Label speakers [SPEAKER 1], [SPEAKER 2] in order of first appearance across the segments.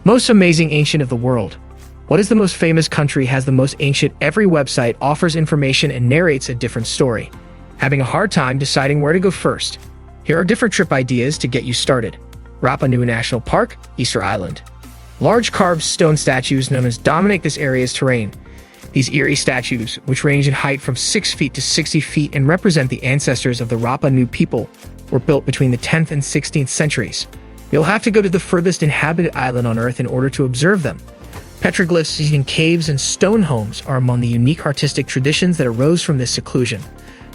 [SPEAKER 1] Most amazing ancient of the world. What is the most famous country has the most ancient? Every website offers information and narrates a different story. Having a hard time deciding where to go first? Here are different trip ideas to get you started. Rapa Nui National Park, Easter Island. Large carved stone statues known as dominate this area's terrain. These eerie statues, which range in height from 6 feet to 60 feet and represent the ancestors of the Rapa Nui people, were built between the 10th and 16th centuries. You'll have to go to the furthest inhabited island on Earth in order to observe them. Petroglyphs in caves and stone homes are among the unique artistic traditions that arose from this seclusion.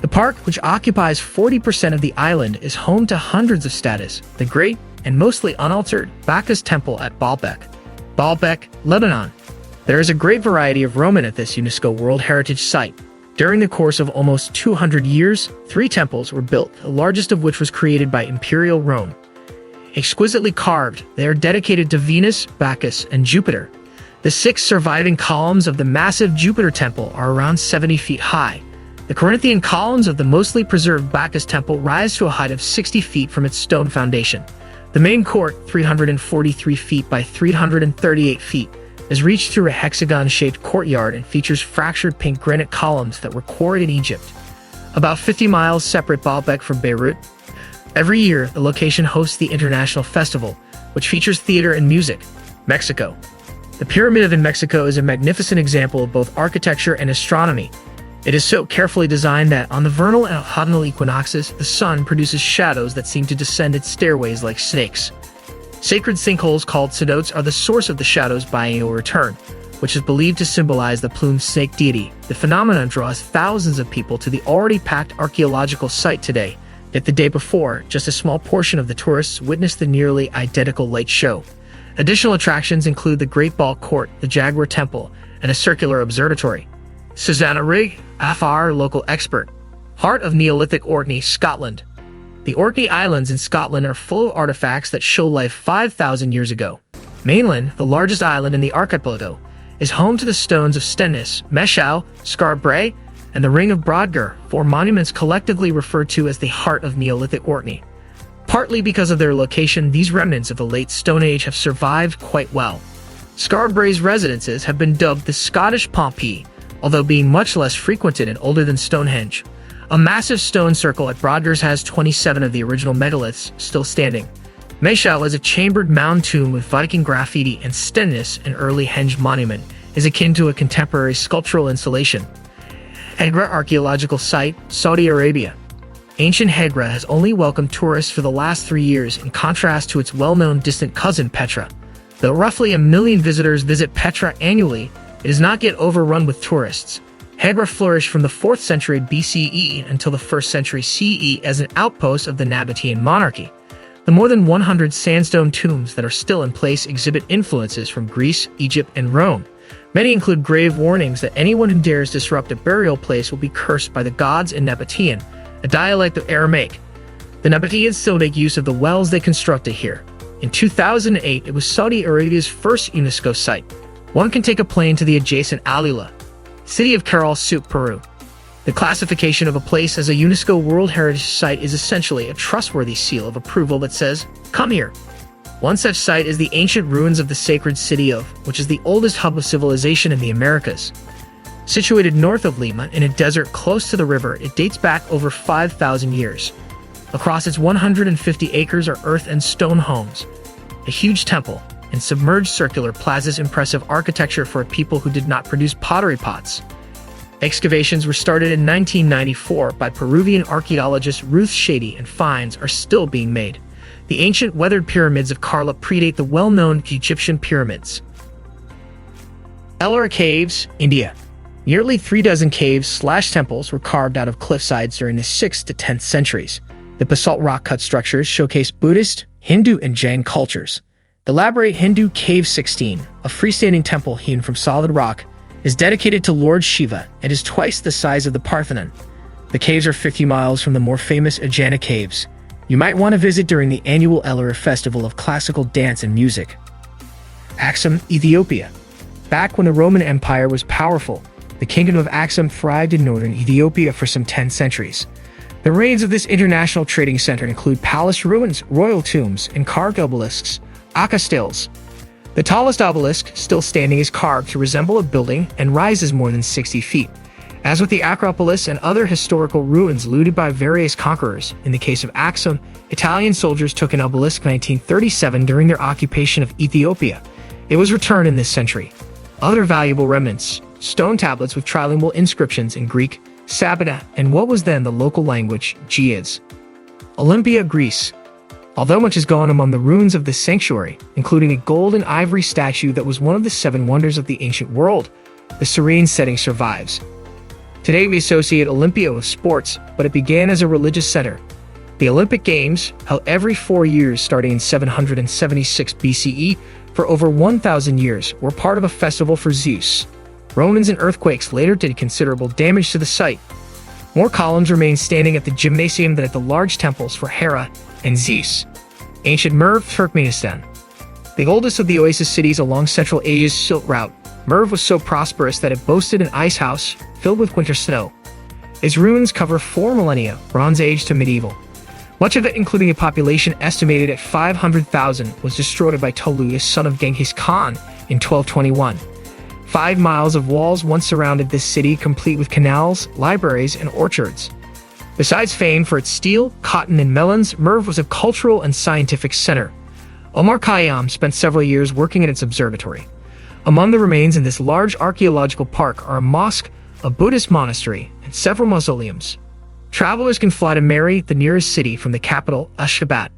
[SPEAKER 1] The park, which occupies 40% of the island, is home to hundreds of statues. The great and mostly unaltered Bacchus Temple at Baalbek, Lebanon. There is a great variety of Roman at this UNESCO World Heritage Site. During the course of almost 200 years, 3 temples were built, the largest of which was created by Imperial Rome. Exquisitely carved, they are dedicated to Venus, Bacchus, and Jupiter. The 6 surviving columns of the massive Jupiter temple are around 70 feet high. The Corinthian columns of the mostly preserved Bacchus temple rise to a height of 60 feet from its stone foundation. The main court, 343 feet by 338 feet, is reached through a hexagon-shaped courtyard and features fractured pink granite columns that were quarried in Egypt. About 50 miles separate Baalbek from Beirut. Every year, the location hosts the International Festival, which features theater and music. Mexico. The Pyramid in Mexico is a magnificent example of both architecture and astronomy. It is so carefully designed that on the vernal and autumnal equinoxes, the sun produces shadows that seem to descend its stairways like snakes. Sacred sinkholes called cedotes are the source of the shadow's biennial return, which is believed to symbolize the plumed snake deity. The phenomenon draws thousands of people to the already packed archaeological site today, yet the day before, just a small portion of the tourists witnessed the nearly identical light show. Additional attractions include the Great Ball Court, the Jaguar Temple, and a circular observatory. Susanna Rigg, FR local expert. Heart of Neolithic Orkney, Scotland. The Orkney Islands in Scotland are full of artifacts that show life 5,000 years ago. Mainland, the largest island in the archipelago, is home to the stones of Stennis, Meshow, Scar Bray, and the Ring of Brodgar, 4 monuments collectively referred to as the Heart of Neolithic Orkney. Partly because of their location, these remnants of the late Stone Age have survived quite well. Scar Bray's residences have been dubbed the Scottish Pompeii, although being much less frequented and older than Stonehenge. A massive stone circle at Brodgars has 27 of the original megaliths still standing. Meshow is a chambered mound tomb with Viking graffiti, and Stennis, an early henge monument, is akin to a contemporary sculptural installation. Hegra Archaeological Site, Saudi Arabia. Ancient Hegra has only welcomed tourists for the last 3 years, in contrast to its well-known distant cousin Petra. Though roughly 1 million visitors visit Petra annually, it is not yet overrun with tourists. Hegra flourished from the 4th century BCE until the 1st century CE as an outpost of the Nabatean monarchy. The more than 100 sandstone tombs that are still in place exhibit influences from Greece, Egypt, and Rome. Many include grave warnings that anyone who dares disrupt a burial place will be cursed by the gods in Nabatean, a dialect of Aramaic. The Nabateans still make use of the wells they constructed here. In 2008, it was Saudi Arabia's first UNESCO site. One can take a plane to the adjacent Alula, city of Caral Soup, Peru. The classification of a place as a UNESCO World Heritage Site is essentially a trustworthy seal of approval that says, "Come here." One such site is the ancient ruins of the sacred city of, which is the oldest hub of civilization in the Americas. Situated north of Lima in a desert close to the river, it dates back over 5,000 years. Across its 150 acres are earth and stone homes, a huge temple, and submerged circular plazas. Impressive architecture for a people who did not produce pottery pots. Excavations were started in 1994 by Peruvian archaeologist Ruth Shady, and finds are still being made. The ancient weathered pyramids of Karla predate the well-known Egyptian pyramids. Ellora Caves, India. Nearly 36 caves/temples were carved out of cliffsides during the 6th to 10th centuries. The basalt rock-cut structures showcase Buddhist, Hindu, and Jain cultures. The elaborate Hindu Cave 16, a freestanding temple hewn from solid rock, is dedicated to Lord Shiva and is twice the size of the Parthenon. The caves are 50 miles from the more famous Ajanta Caves. You might want to visit during the annual Ellora Festival of classical dance and music. Axum, Ethiopia. Back when the Roman Empire was powerful, the Kingdom of Axum thrived in northern Ethiopia for some 10 centuries. The remains of this international trading center include palace ruins, royal tombs, and carved obelisks, akasteles. The tallest obelisk still standing is carved to resemble a building and rises more than 60 feet. As with the Acropolis and other historical ruins looted by various conquerors, in the case of Axum, Italian soldiers took an obelisk in 1937 during their occupation of Ethiopia. It was returned in this century. Other valuable remnants: stone tablets with trilingual inscriptions in Greek, Sabina, and what was then the local language, Ge'ez. Olympia, Greece. Although much is gone among the ruins of this sanctuary, including a gold and ivory statue that was one of the 7 wonders of the ancient world, the serene setting survives. Today we associate Olympia with sports, but it began as a religious center. The Olympic Games, held every 4 years starting in 776 BCE for over 1,000 years, were part of a festival for Zeus. Romans and earthquakes later did considerable damage to the site. More columns remain standing at the gymnasium than at the large temples for Hera and Zeus. Ancient Merv, Turkmenistan. The oldest of the oasis cities along Central Asia's Silk Route, Merv was so prosperous that it boasted an ice house filled with winter snow. Its ruins cover 4 millennia, Bronze Age to medieval. Much of it, including a population estimated at 500,000, was destroyed by Tolui, son of Genghis Khan, in 1221. 5 miles of walls once surrounded this city, complete with canals, libraries, and orchards. Besides fame for its steel, cotton, and melons, Merv was a cultural and scientific center. Omar Khayyam spent several years working at its observatory. Among the remains in this large archaeological park are a mosque, a Buddhist monastery, and several mausoleums. Travelers can fly to Mary, the nearest city, from the capital, Ashgabat.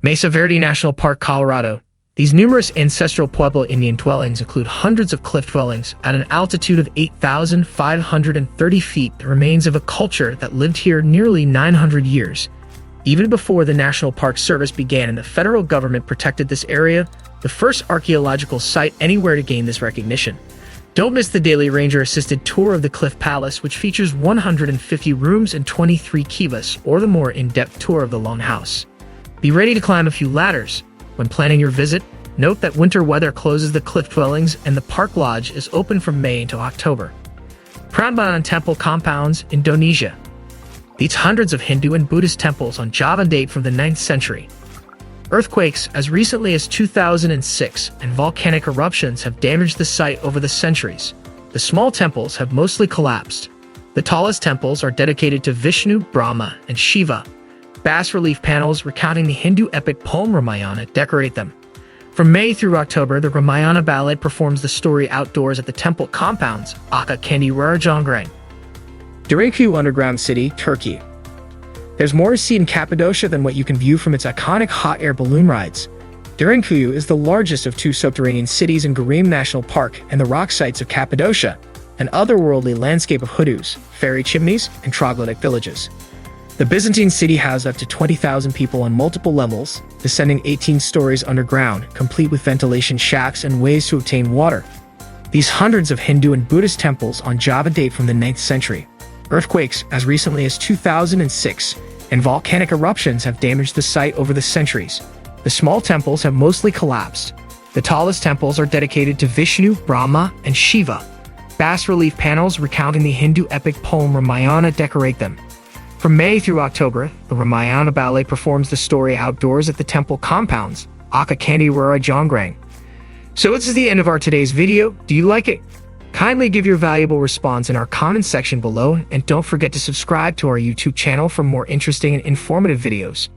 [SPEAKER 1] Mesa Verde National Park, Colorado. These numerous ancestral Pueblo Indian dwellings include hundreds of cliff dwellings at an altitude of 8,530 feet, the remains of a culture that lived here nearly 900 years. Even before the National Park Service began and the federal government protected this area, the first archaeological site anywhere to gain this recognition. Don't miss the daily ranger-assisted tour of the Cliff Palace, which features 150 rooms and 23 kivas, or the more in-depth tour of the Longhouse. Be ready to climb a few ladders. When planning your visit, note that winter weather closes the cliff dwellings and the Park Lodge is open from May until October. Prambanan Temple Compounds, Indonesia. These hundreds of Hindu and Buddhist temples on Java date from the 9th century. Earthquakes as recently as 2006 and volcanic eruptions have damaged the site over the centuries. The small temples have mostly collapsed. The tallest temples are dedicated to Vishnu, Brahma, and Shiva. Bas-relief panels recounting the Hindu epic poem Ramayana decorate them. From May through October, the Ramayana ballad performs the story outdoors at the temple compounds, Aka Kendi Rarajangrang. Derinkuyu Underground City, Turkey. There's more to see in Cappadocia than what you can view from its iconic hot air balloon rides. Derinkuyu is the largest of 2 subterranean cities in Garim National Park and the rock sites of Cappadocia, an otherworldly landscape of hoodoos, fairy chimneys, and troglodyte villages. The Byzantine city housed up to 20,000 people on multiple levels, descending 18 stories underground, complete with ventilation shafts and ways to obtain water. These hundreds of Hindu and Buddhist temples on Java date from the 9th century. Earthquakes as recently as 2006 and volcanic eruptions have damaged the site over the centuries. The small temples have mostly collapsed. The tallest temples are dedicated to Vishnu, Brahma, and Shiva. Bas-relief panels recounting the Hindu epic poem Ramayana decorate them. From May through October, the Ramayana ballet performs the story outdoors at the temple compounds, Aka Kendi Rarajangrang. So this is the end of our today's video. Do you like it? Kindly give your valuable response in our comment section below, and don't forget to subscribe to our YouTube channel for more interesting and informative videos.